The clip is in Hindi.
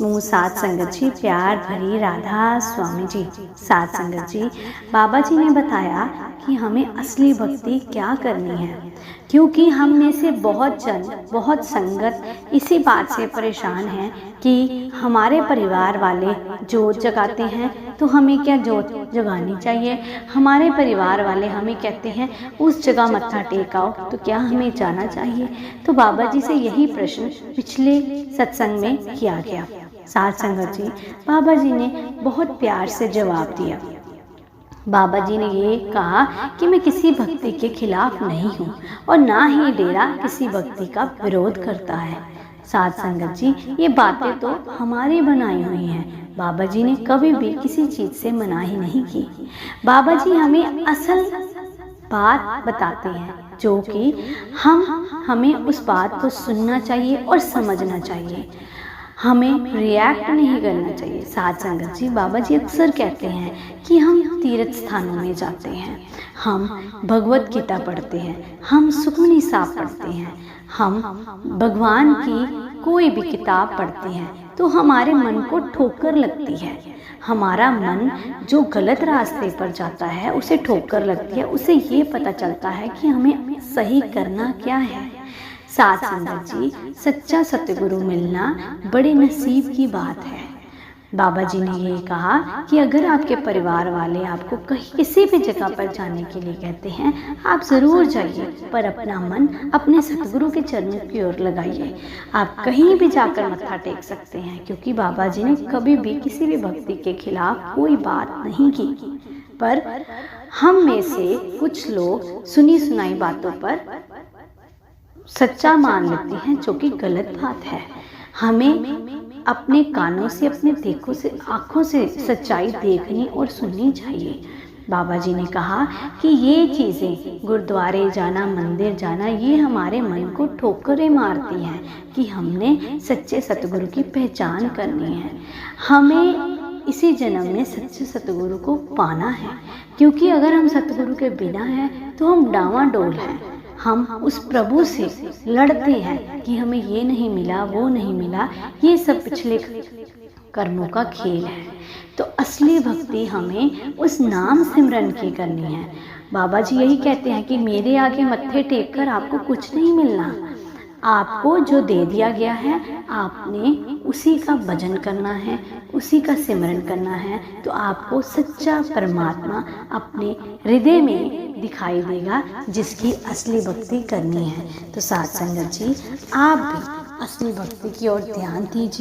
स्मूह सात संगत जी, प्यार भरी राधा स्वामी जी। सात संगत जी, बाबा जी ने बताया कि हमें असली भक्ति क्या करनी है, क्योंकि हम में से बहुत जन, बहुत संगत इसी बात से परेशान हैं कि हमारे परिवार वाले जोत जगाते हैं तो हमें क्या जोत जगानी चाहिए। हमारे परिवार वाले हमें कहते हैं उस जगह मत्था टेक आओ, तो क्या हमें जाना चाहिए। तो बाबा जी से यही प्रश्न पिछले सत्संग में किया गया। सात संगत जी, बाबा जी ने बहुत प्यार से जवाब दिया। बाबा जी ने ये कहा कि मैं किसी भक्ति के खिलाफ नहीं हूँ और ना ही डेरा किसी भक्ति का विरोध करता है। सात संगत जी, ये बातें तो हमारी बनाई हुई हैं। बाबा जी ने कभी भी किसी चीज़ से मनाही नहीं की। बाबा जी हमें असल बात बताते हैं, जो कि हमें उस बात को सुनना चाहिए और समझना चाहिए। हमें रिएक्ट नहीं करना चाहिए। सात संगत जी, बाबा जी अक्सर कहते हैं कि हम तीर्थ स्थानों में जाते हैं, हम भगवत गीता पढ़ते हैं, हम सुखमनी साहब पढ़ते हैं, हम भगवान की कोई भी किताब पढ़ते हैं, तो हमारे मन को ठोकर लगती है। हमारा मन जो गलत रास्ते पर जाता है उसे ठोकर लगती है, उसे ये पता चलता है कि हमें सही करना क्या है। सात संगत जी, सच्चा सतगुरु मिलना बड़े नसीब की बात है। बाबा जी ने ये कहा कि अगर आपके परिवार वाले आपको कहीं किसी भी जगह पर जाने के लिए कहते हैं, आप ज़रूर जाइए, पर अपना मन अपने सतगुरु के चरणों की ओर लगाइए। आप कहीं भी जाकर मत्था टेक सकते हैं, क्योंकि बाबा जी ने कभी भी किसी भी भक्ति के खिलाफ कोई बात नहीं की। पर हम में से कुछ लोग सुनी सुनाई बातों पर सच्चा मान लेते हैं, जो कि गलत बात है। हमें अपने कानों से, अपने देखों से, आँखों से सच्चाई देखनी और सुननी चाहिए। बाबा जी ने कहा कि ये चीज़ें, गुरुद्वारे जाना, मंदिर जाना, ये हमारे मन को ठोकरें मारती हैं कि हमने सच्चे सतगुरु की पहचान करनी है। हमें इसी जन्म में सच्चे सतगुरु को पाना है, क्योंकि अगर हम सतगुरु के बिना हैं तो हम डावाडोल हैं। हम उस प्रभु से लड़ते हैं कि हमें ये नहीं मिला, वो नहीं मिला, ये सब पिछले कर्मों का खेल है। तो असली भक्ति हमें उस नाम सिमरन की करनी है। बाबा जी यही कहते हैं कि मेरे आगे मत्थे टेक कर आपको कुछ नहीं मिलना। आपको जो दे दिया गया है, आपने उसी का भजन करना है, उसी का सिमरन करना है, तो आपको सच्चा परमात्मा अपने हृदय में दिखाई देगा, जिसकी असली भक्ति करनी है। तो सात संगत जी, आप भी असली भक्ति की ओर ध्यान दीजिए।